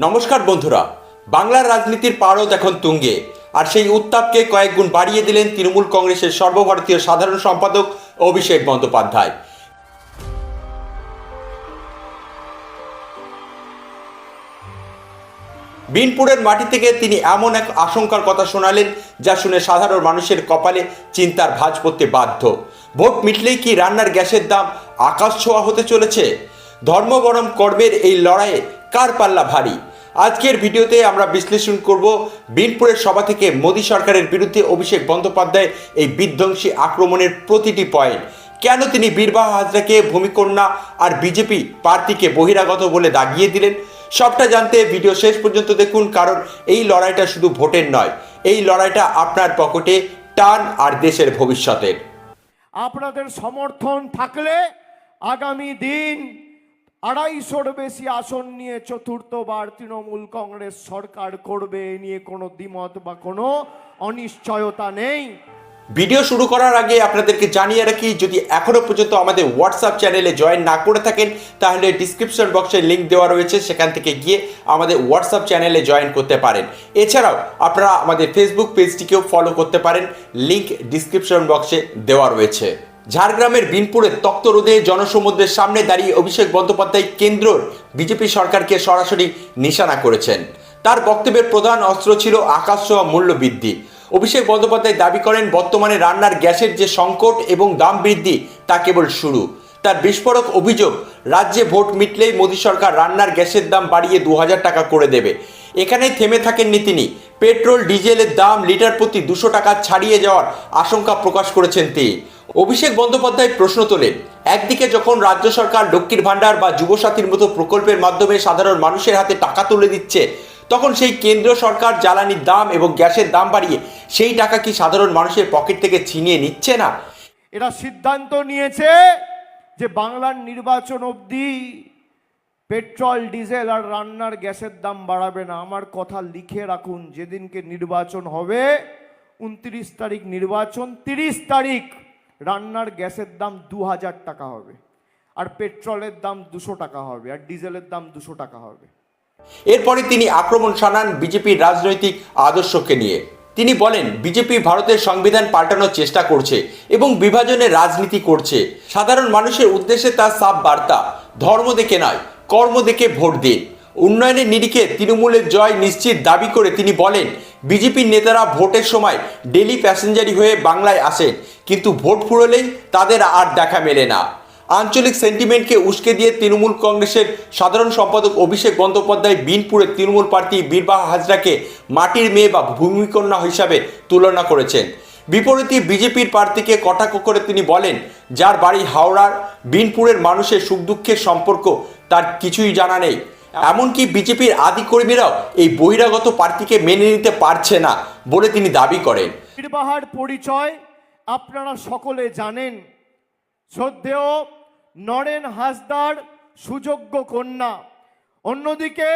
নমস্কার বন্ধুরা, বাংলার রাজনীতির পারদ এখন তুঙ্গে। আর সেই উত্তাপকে কয়েক গুণ বাড়িয়ে দিলেন তৃণমূল কংগ্রেসের সর্বভারতীয় সাধারণ সম্পাদক অভিষেক বন্দ্যোপাধ্যায়। বিনপুরের মাটি থেকে তিনি এমন এক আশঙ্কার কথা শোনালেন যা শুনে সাধারণ মানুষের কপালে চিন্তার ভাঁজ পড়তে বাধ্য। ভোট মিটলেই কি রান্নার গ্যাসের দাম আকাশ ছোঁয়া হতে চলেছে? ধর্ম বরং কর্মের এই লড়াইয়ে কার পাল্লা ভারী? আজকের ভিডিওতে আমরা বিশ্লেষণ করব বিনপুরের সভা থেকে মোদী সরকারের বিরুদ্ধে অভিষেক বন্দ্যোপাধ্যায়ের এই বিধ্বংসী আক্রমণের প্রতিটি পয়েন্ট। কেন তিনি বীরবাহা হাজরাকে ভূমিকন্যা আর বিজেপি প্রার্থীকে বহিরাগত বলে দাগিয়ে দিলেন, সবটা জানতে ভিডিও শেষ পর্যন্ত দেখুন। কারণ এই লড়াইটা শুধু ভোটের নয়, এই লড়াইটা আপনার পকেটে টান আর দেশের ভবিষ্যতের। আপনাদের সমর্থন থাকলে আগামী দিন 250-র বেশি আসন নিয়ে চতুর্থবার তৃণমূল কংগ্রেস সরকার করবে, এ নিয়ে কোনো দ্বিমত বা কোনো অনিশ্চয়তা নেই। ভিডিও শুরু করার আগে আপনাদেরকে জানিয়ে রাখি, যদি এখনো পর্যন্ত আমাদের হোয়াটসঅ্যাপ চ্যানেলে জয়েন না করে থাকেন তাহলে ডিসক্রিপশন বক্সে লিঙ্ক দেওয়া রয়েছে, সেখান থেকে গিয়ে আমাদের হোয়াটসঅ্যাপ চ্যানেলে জয়েন করতে পারেন। এছাড়াও আপনারা আমাদের ফেসবুক পেজটিকেও ফলো করতে পারেন, লিঙ্ক ডিসক্রিপশন বক্সে দেওয়া রয়েছে। ঝাড়গ্রামের বিনপুরের তক্ত রোদে জনসমুদ্রের সামনে দাঁড়িয়ে অভিষেক বন্দ্যোপাধ্যায় কেন্দ্রর বিজেপি সরকারকে সরাসরি নিশানা করেছেন। তার বক্তব্যের প্রধান অস্ত্র ছিল আকাশ ছোঁয়া মূল্য বৃদ্ধি। অভিষেক বন্দ্যোপাধ্যায় দাবি করেন বর্তমানে রান্নার গ্যাসের যে সংকট এবং দাম বৃদ্ধি তা কেবল শুরু। তার বিস্ফোরক অভিযোগ, রাজ্যে ভোট মিটলেই মোদী সরকার রান্নার গ্যাসের দাম বাড়িয়ে 2000 টাকা করে দেবে। এখানেই থেমে থাকেননি তিনি, পেট্রোল ডিজেলের দাম লিটার প্রতি 200 টাকা ছাড়িয়ে যাওয়ার আশঙ্কা প্রকাশ করেছেন তিনি। অভিষেক বন্দ্যোপাধ্যায় প্রশ্ন তোলেন, একদিকে যখন রাজ্য সরকার লক্ষ্মীর ভাণ্ডার বা যুবসাথীর মতো প্রকল্পের মাধ্যমে সাধারণ মানুষের হাতে টাকা তুলে দিচ্ছে, তখন সেই কেন্দ্রীয় সরকার জ্বালানির দাম এবং গ্যাসের দাম বাড়িয়ে সেই টাকা কি সাধারণ মানুষের পকেট থেকে ছিনিয়ে নিচ্ছে না? এরা সিদ্ধান্ত নিয়েছে যে বাংলার নির্বাচন অবধি পেট্রোল ডিজেল আর রান্নার গ্যাসের দাম বাড়াবে না। আমার কথা লিখে রাখুন, যেদিনকে নির্বাচন হবে 29 তারিখ নির্বাচন, 30 তারিখ রান্নার গ্যাসের দাম 2000 টাকা হবে, আর পেট্রোলের দাম 200 টাকা হবে, আর ডিজেলের দাম 200 টাকা হবে। এরপরে তিনি আক্রমণ শানান বিজেপির রাজনৈতিক আদর্শকে নিয়ে। তিনি বলেন, বিজেপি ভারতের সংবিধান পাল্টানোর চেষ্টা করছে এবং বিভাজনের রাজনীতি করছে। সাধারণ মানুষের উদ্দেশ্যে তার সাফ বার্তা, ধর্ম দেখে নয় কর্ম দেখে ভোট দিন। উন্নয়নের নিরিখে তৃণমূলের জয় নিশ্চিত দাবি করে তিনি বলেন, বিজেপির নেতারা ভোটের সময় ডেলি প্যাসেঞ্জারি হয়ে বাংলায় আসেন, কিন্তু ভোট ফুরলেই তাদের আর দেখা মেলে না। আঞ্চলিক সেন্টিমেন্টকে উস্কে দিয়ে তৃণমূল কংগ্রেসের সাধারণ সম্পাদক অভিষেক বন্দ্যোপাধ্যায় বিনপুরের তৃণমূল প্রার্থী বীরবাহা হাজরাকে মাটির মেয়ে বা ভূমিকন্যা হিসাবে তুলনা করেছেন। বিপরীতে বিজেপির প্রার্থীকে কটাক্ষ করে তিনি বলেন, যার বাড়ি হাওড়ার, বিনপুরের মানুষের সুখ দুঃখের সম্পর্ক তার কিছুই জানা নেই। এমনকি বিজেপির আদি কর্মীরাও এই বহিরাগত প্রার্থীকে মেনে নিতে পারছে না বলে তিনি দাবি করেন। বীরবাহার পরিচয় আপনারা সকলে জানেন, শ্রদ্ধেয় নরেন হাসদার সুযোগ্য কন্যা। অন্যদিকে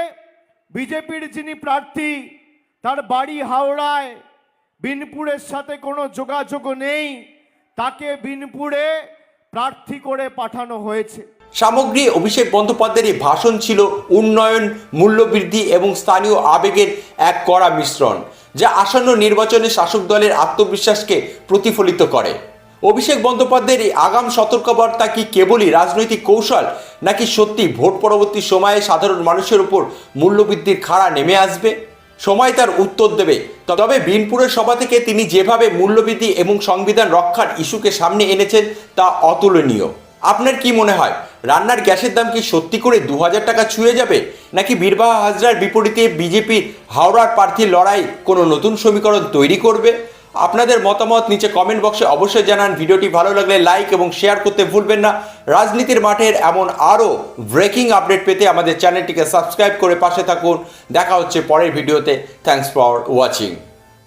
বিজেপির যিনি প্রার্থী, তার বাড়ি হাওড়ায়, বিনপুরের সাথে কোনো যোগাযোগ নেই, তাকে বিনপুরে প্রার্থী করে পাঠানো হয়েছে। সামগ্রী অভিষেক বন্দ্যোপাধ্যায়ের এই ভাষণ ছিল উন্নয়ন, মূল্যবৃদ্ধি এবং স্থানীয় আবেগের এক কড়া মিশ্রণ, যা আসন্ন নির্বাচনে শাসক দলের আত্মবিশ্বাসকে প্রতিফলিত করে। অভিষেক বন্দ্যোপাধ্যায়ের এই আগাম সতর্কবার্তা কি কেবলই রাজনৈতিক কৌশল, নাকি সত্যি ভোট পরবর্তী সময়ে সাধারণ মানুষের উপর মূল্যবৃদ্ধির খাড়া নেমে আসবে? সময় তার উত্তর দেবে। তবে বিনপুরের সভা থেকে তিনি যেভাবে মূল্যবৃদ্ধি এবং সংবিধান রক্ষার ইস্যুকে সামনে এনেছেন তা অতুলনীয়। আপনার কি মনে হয়, রান্নার গ্যাসের দাম কি সত্যি করে 2000 টাকা ছুঁয়ে যাবে, নাকি বীরবাহা হাজরার বিপরীতে বিজেপির হাওড়ার প্রার্থীর লড়াই কোনো নতুন সমীকরণ তৈরি করবে? আপনাদের মতামত নিচে কমেন্ট বক্সে অবশ্যই জানান। ভিডিওটি ভালো লাগলে লাইক এবং শেয়ার করতে ভুলবেন না। রাজনীতির মাঠের এমন আরও ব্রেকিং আপডেট পেতে আমাদের চ্যানেলটিকে সাবস্ক্রাইব করে পাশে থাকুন। দেখা হচ্ছে পরের ভিডিওতে। Thanks for watching.